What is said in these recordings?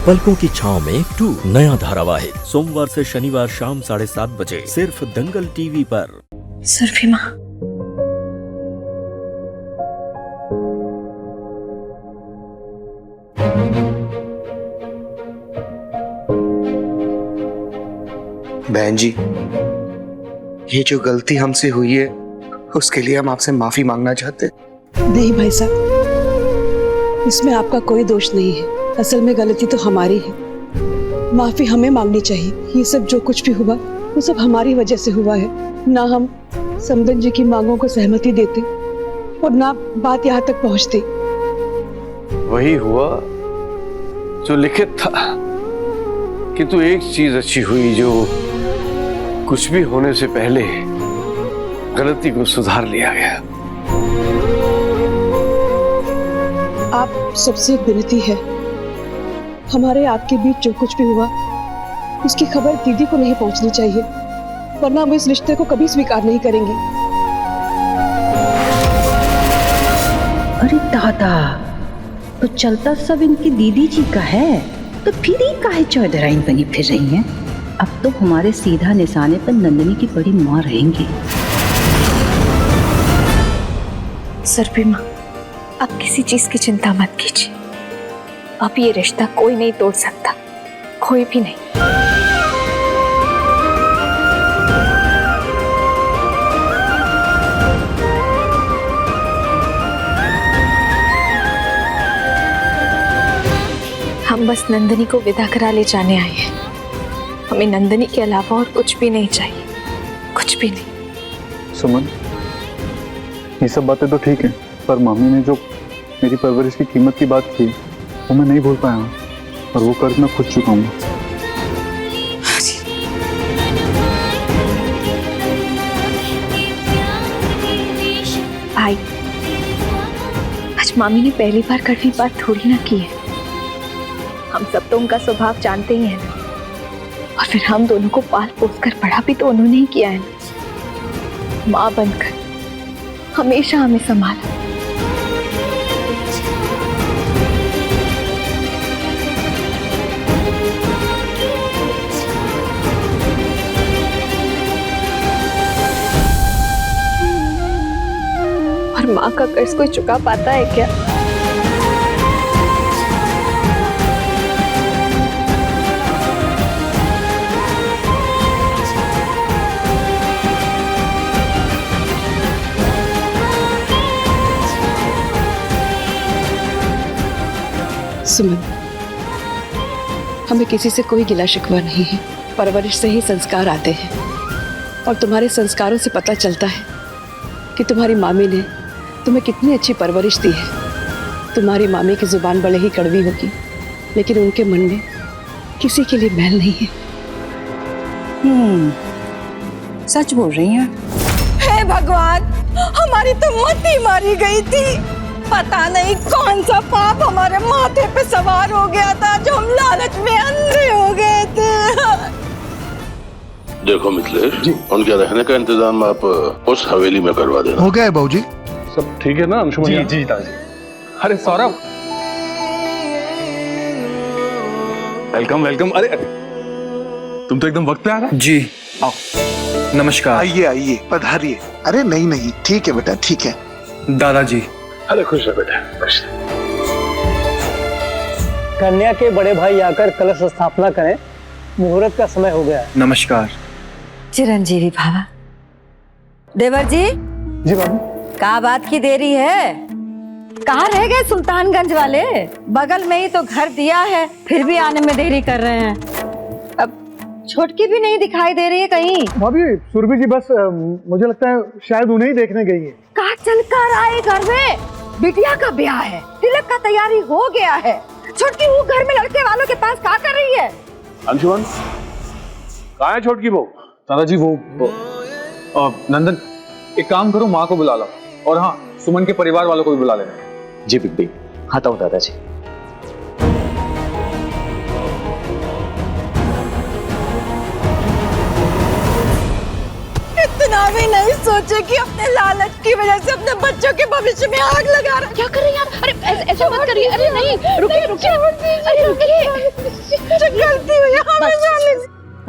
पलकों की छांव में 2 नया धारावाहिक सोमवार से शनिवार शाम 7:30 बजे सिर्फ दंगल टीवी पर। सुरभि माँ, बहन जी, ये जो गलती हमसे हुई है उसके लिए हम आपसे माफी मांगना चाहते हैं। नहीं भाई साहब, इसमें आपका कोई दोष नहीं है। असल में गलती तो हमारी है, माफी हमें मांगनी चाहिए। ये सब जो कुछ भी हुआ वो सब हमारी वजह से हुआ है। ना हम समदन जी की मांगों को सहमति देते और ना बात यहाँ तक पहुँचती। वही हुआ जो लिखित था, किंतु एक चीज अच्छी हुई जो कुछ भी होने से पहले गलती को सुधार लिया गया। आप सबसे विनती है, हमारे आपके बीच जो कुछ भी हुआ उसकी खबर दीदी को नहीं पहुंचनी चाहिए, वरना हम इस रिश्ते को कभी स्वीकार नहीं करेंगे। अरे दादा, तो चलता सब इनकी दीदी जी का है, तो फिर ही काहे चौधराइन बनी फिर रही हैं? अब तो हमारे सीधा निशाने पर नंदिनी की बड़ी मां रहेंगी। सुरभि माँ, आप किसी चीज की चिंता मत कीजिए। अब ये रिश्ता कोई नहीं तोड़ सकता, कोई भी नहीं। हम बस नंदिनी को विदा करा ले जाने आए हैं। हमें नंदिनी के अलावा और कुछ भी नहीं चाहिए, कुछ भी नहीं। सुमन, ये सब बातें तो ठीक है, पर मामी ने जो मेरी परवरिश की कीमत की बात की वो मैं नहीं भूल पाया हूँ, और वो कर्ज मैं खुद चुकाऊंगा। भाई, आज मामी ने पहली बार कड़वी बात थोड़ी ना की है। हम सब तो उनका स्वभाव जानते ही हैं ना, और फिर हम दोनों को पाल पोस कर बड़ा भी तो उन्होंने ही किया है ना। माँ बनकर हमेशा हमें संभाला। और माँ का कर्ज कोई चुका पाता है क्या? सुमन, हमें किसी से कोई गिला शिकवा नहीं है। परवरिश से ही संस्कार आते हैं, और तुम्हारे संस्कारों से पता चलता है कि तुम्हारी मामी ने तुम्हें कितनी अच्छी परवरिश दी है। तुम्हारी मामी की जुबान भले ही कड़वी होगी, लेकिन उनके मन में किसी के लिए मैल नहीं है। सच बोल रही हैं। हे भगवान, हमारी तो मती मारी गई थी। पता नहीं कौन सा पाप हमारे माथे पे सवार हो गया था, जो हम लालच में अंधे हो गए थे। देखो मिथिलेश जी, उनके रहने का इंतजाम आप उस हवेली में करवा देना। हो गया है बाबूजी। सब ठीक है ना अंशुमन? जी जी दादी। अरे सौरभ, वेलकम वेलकम। अरे तुम तो एकदम वक्त पे आ रहा। जी आओ, नमस्कार। आइए आइए, पधारिए। अरे नहीं नहीं, ठीक है बेटा, ठीक है। दादाजी। अरे खुश है बेटा, खुश। कन्या के बड़े भाई आकर कलश स्थापना करें, मुहूर्त का समय हो गया है। नमस्कार। चिरंजीवी भावा। देवर जी। जी बाबू। क्या बात की देरी है? कहाँ रह गए सुल्तानगंज वाले? बगल में ही तो घर दिया है, फिर भी आने में देरी कर रहे हैं। अब छोटकी भी नहीं दिखाई दे रही है कहीं। भाभी, सुरभि जी बस मुझे लगता है शायद उन्हें ही देखने गई है। कहाँ चल कर आए घर में? बिटिया का ब्याह है, तिलक का तैयारी हो गया है। छोटकी वो घर में लड़के वालों के पास क्या कर रही है? अंशुमन, कहाँ है छोटकी बहू? दादाजी वो नंदन, एक काम करो, माँ को बुला लो, और हाँ, सुमन के परिवार वालों को भी बुला लेना। जी बिग, आता हूँ दादाजी। इतना भी नहीं सोचे कि अपने लालच की वजह से अपने बच्चों के भविष्य में आग लगा रहा। क्या कर रही हैं आप? अरे ऐसा मत करिए। अरे नहीं, रुकिए रुकिए, अरे रुकिए।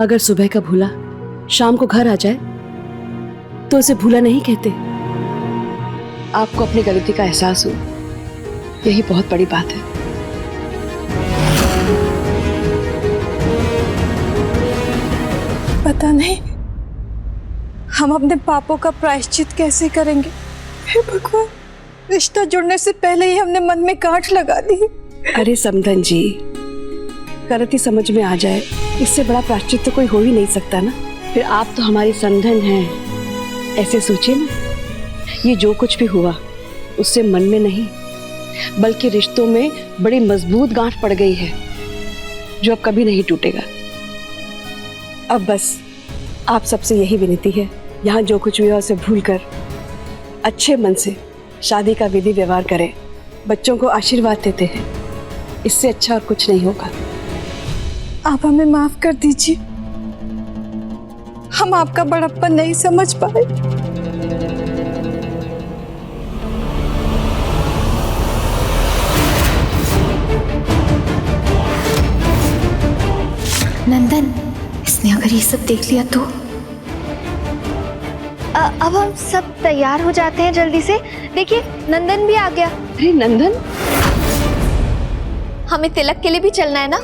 अगर सुबह का भूला शाम को घर आ जाए तो उसे भूला नहीं कहते। आपको अपनी गलती का एहसास हो, यही बहुत बड़ी बात है। पता नहीं हम अपने पापों का प्रायश्चित कैसे करेंगे। हे भगवान, रिश्ता जुड़ने से पहले ही हमने मन में गांठ लगा दी। अरे समधन जी, गलती समझ में आ जाए इससे बड़ा प्रायश्चित तो कोई हो ही नहीं सकता ना। फिर आप तो हमारी समधन हैं, ऐसे सोचिए ना। ये जो कुछ भी हुआ उससे मन में नहीं बल्कि रिश्तों में बड़ी मजबूत गांठ पड़ गई है जो अब कभी नहीं टूटेगा। अब बस आप सबसे यही विनती है, यहाँ जो कुछ हुआ उसे भूलकर अच्छे मन से शादी का विधि व्यवहार करें, बच्चों को आशीर्वाद देते हैं। इससे अच्छा और कुछ नहीं होगा। आप हमें माफ कर दीजिए, हम आपका बड़प्पन नहीं समझ पाए। नंदन, इसने अगर ये सब देख लिया तो अब हम सब तैयार हो जाते हैं जल्दी से। देखिए नंदन भी आ गया। अरे नंदन, हमें तिलक के लिए भी चलना है ना।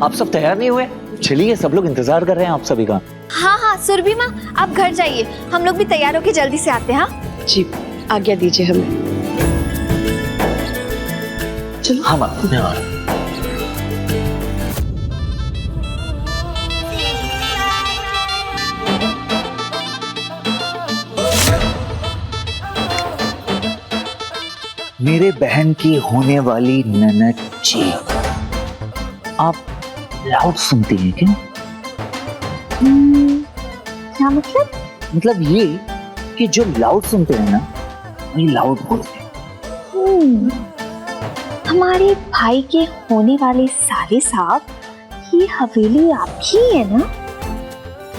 आप सब तैयार नहीं हुए? चलिए, सब लोग इंतजार कर रहे हैं आप सभी का। हाँ हाँ सुरभि माँ, आप घर जाइए, हम लोग भी तैयार होके जल्दी से आते हैं। हाँ जी, आज्ञा दीजिए हमें। चलो। हाँ माँ, मैं आ रहा हूँ। मेरे बहन की होने वाली ननद जी, आप लाउड सुनती हैं क्या? क्या मतलब? मतलब ये कि जो लाउड सुनते हैं ना वही लाउड बोलते हैं। हमारे भाई के होने वाले साले साहब, ये हवेली आपकी है ना?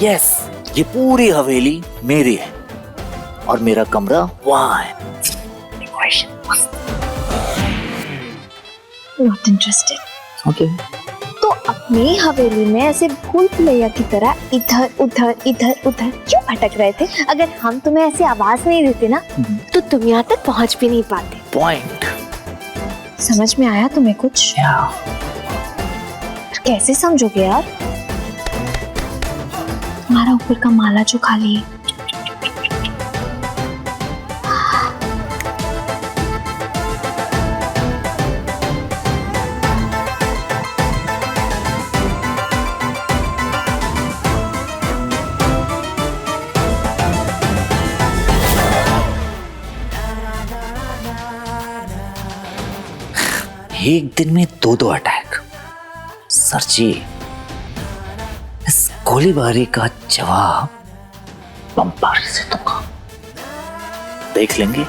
यस, ये पूरी हवेली मेरी है और मेरा कमरा वहाँ है। Not interested. Okay. तो अपनी हवेली में ऐसे भूल भुलैया की तरह इधर उधर क्यों भटक रहे थे? अगर हम तुम्हें ऐसे आवाज नहीं देते ना तो तुम यहाँ तक पहुँच भी नहीं पाते। पॉइंट समझ में आया तुम्हें कुछ? कैसे समझोगे यार? तुम्हारा ऊपर का माला जो खाली है, एक दिन में 2 अटैक। सर जी, इस गोलीबारी का जवाब बमबारी से दूंगा, देख लेंगे।